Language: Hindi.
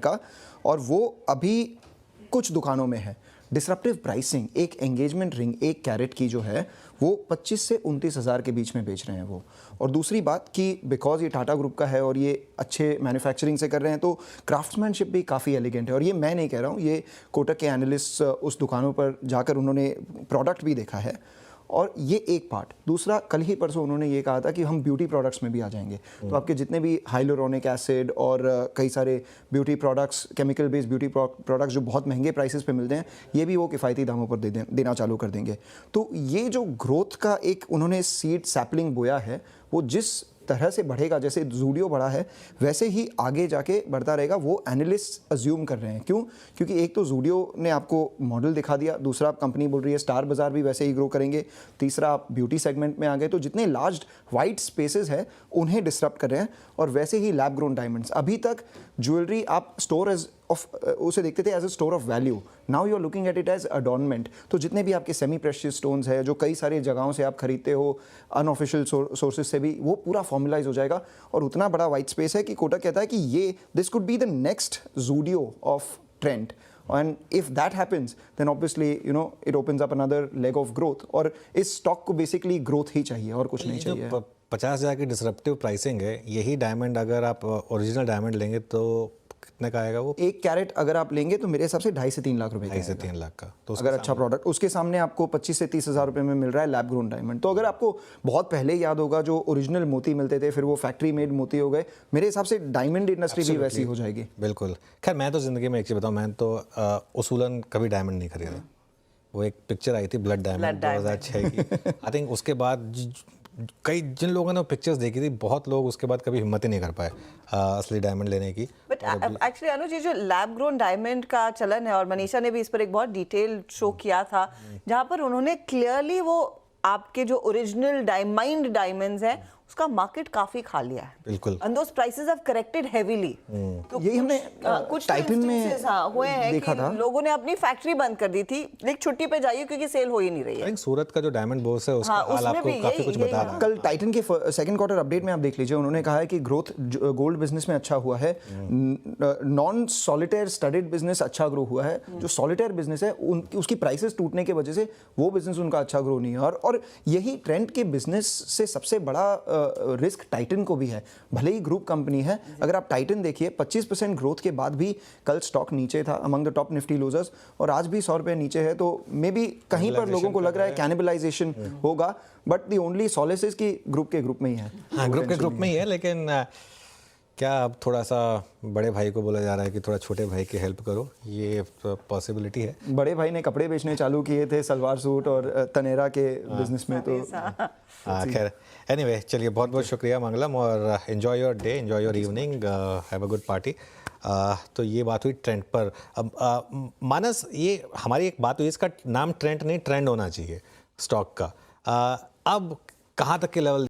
का, और वो अभी कुछ दुकानों में है। डिसरप्टिव प्राइसिंग, एक एंगेजमेंट रिंग 1 कैरेट की जो है वो 25 से 29 हज़ार के बीच में बेच रहे हैं वो। और दूसरी बात कि बिकॉज ये टाटा ग्रुप का है और ये अच्छे मैन्युफैक्चरिंग से कर रहे हैं तो क्राफ्ट्समैनशिप भी काफ़ी एलिगेंट है। और ये मैं नहीं कह रहा हूँ, ये कोटक के एनालिस्ट उस दुकानों पर जाकर उन्होंने प्रोडक्ट भी देखा है। और ये एक पार्ट। दूसरा, कल ही परसों उन्होंने ये कहा था कि हम ब्यूटी प्रोडक्ट्स में भी आ जाएंगे। तो आपके जितने भी हाइलोरोनिक एसिड और कई सारे beauty products, chemical based beauty products जो बहुत महंगे प्राइसेस पे मिलते हैं, ये भी वो किफ़ायती दामों पर देना चालू कर देंगे। तो ये जो ग्रोथ का एक उन्होंने सीड सैपलिंग बोया है, वो जिस तरह से बढ़ेगा, जैसे ज़ूडियो बढ़ा है वैसे ही आगे जाके बढ़ता रहेगा, वो एनालिस्ट अज्यूम कर रहे हैं। क्यों? क्योंकि एक तो ज़ूडियो ने आपको मॉडल दिखा दिया, दूसरा कंपनी बोल रही है स्टार बाज़ार भी वैसे ही ग्रो करेंगे, तीसरा आप ब्यूटी सेगमेंट में आ गए, तो जितने लार्ज वाइट स्पेसेस है उन्हें डिसरप्ट कर रहे हैं। और वैसे ही लैब ग्रोन डायमंड्स, अभी तक ज्वेलरी आप स्टोर एज ऑफ उसे देखते थे as a store of value, now you are looking at it as adornment. तो जितने भी आपके सेमी प्रेशियस स्टोन्स है जो कई सारी जगहों से आप खरीदते हो, अनऑफिशियल सोर्सेज से भी, वो पूरा फॉर्मुलाइज हो जाएगा। और उतना बड़ा वाइट स्पेस है कि कोटक कहता है कि ये this could be the next Zudio of trend. And if that happens, then obviously, it opens up another leg of growth. और इस स्टॉक को बेसिकली ग्रोथ ही चाहिए और कुछ नहीं चाहिए। 50,000 की डिसरप्टिव प्राइसिंग है, यही डायमंड अगर आप ओरिजिनल डायमंड लेंगे तो कितने का आएगा वो? 1 कैरेट अगर आप लेंगे तो मेरे हिसाब से 2.5 से 3 लाख रुपए का। 2.5 से 3 लाख का। तो अगर अच्छा प्रोडक्ट, उसके सामने आपको 25 से 30 हज़ार रुपए में मिल रहा है लैब ग्रोन डायमंड। तो अगर आपको बहुत पहले याद होगा जो ओरिजिनल मोती मिलते थे, फिर वो फैक्ट्री मेड मोती हो गए, मेरे हिसाब से डायमंड इंडस्ट्री भी वैसी हो जाएगी। बिल्कुल। खैर, मैं तो ज़िंदगी में एक चीज़ बताऊँ, मैं तो उसूलन कभी डायमंड नहीं खरीदा। वो एक पिक्चर आई थी ब्लड डायमंड 2006 की, आई थिंक। उसके बाद कई जिन लोगों ने पिक्चर्स देखी थी, बहुत लोग उसके बाद कभी हिम्मत ही नहीं कर पाए असली डायमंड लेने की। बट एक्चुअली अनुज, ये जो लैब ग्रोन डायमंड का चलन है, और मनीषा ने भी इस पर एक बहुत डिटेल शो किया था जहां पर उन्होंने क्लियरली वो आपके जो ओरिजिनल डायमंड्स हैं उसका मार्केट काफी खा लिया है। बिल्कुल। And those prices have corrected heavily. तो यही हमने कुछ टाइटन में हुए हैं देखा था। लोगों ने अपनी फैक्ट्री बंद कर दी थी, लेकिन छुट्टी पे जाइए क्योंकि सेल हो ही नहीं रही है। सूरत का जो डायमंड बोर्स है उसका हाल आपको काफी कुछ बता रहा है। कल टाइटन के सेकंड क्वार्टर अपडेट में आप देख लीजिए, उन्होंने कहा है कि ग्रोथ गोल्ड बिजनेस में अच्छा हुआ है, नॉन सॉलिटेयर स्टडेड बिजनेस अच्छा ग्रो हुआ है। जो सॉलिटेयर बिजनेस है उसकी प्राइसेस टूटने की वजह से वो बिजनेस उनका अच्छा ग्रो नहीं है। और यही ट्रेंड के बिजनेस से सबसे बड़ा रिस्क टाइटन को भी है। भले ही ग्रुप कंपनी है, अगर आप टाइटन देखिए 25% ग्रोथ के बाद भी कल स्टॉक नीचे था, among the top Nifty losers, और आज भी 100 रुपये नीचे है। तो मे बी कहीं पर लोगों को लग रहा है कैनिबलाइजेशन होगा, but the only Solis is कि ग्रुप के ग्रुप में ही है। हाँ, ग्रुप के ग्रुप में ही है, लेकिन क्या अब थोड़ा सा बड़े भाई को बोला जा रहा है कि थोड़ा छोटे भाई की हेल्प करो, ये पॉसिबिलिटी है। बड़े भाई ने कपड़े बेचने चालू किए थे, सलवार सूट और तनेरा के बिजनेस में। तो खैर, एनीवे, चलिए, बहुत बहुत शुक्रिया मंगलम, और enjoy your day, enjoy your evening, have a good party. तो ये बात हुई ट्रेंड पर। अब मानस, ये हमारी एक बात हुई, इसका नाम ट्रेंड नहीं, ट्रेंड होना चाहिए स्टॉक का। अब कहाँ तक के लेवल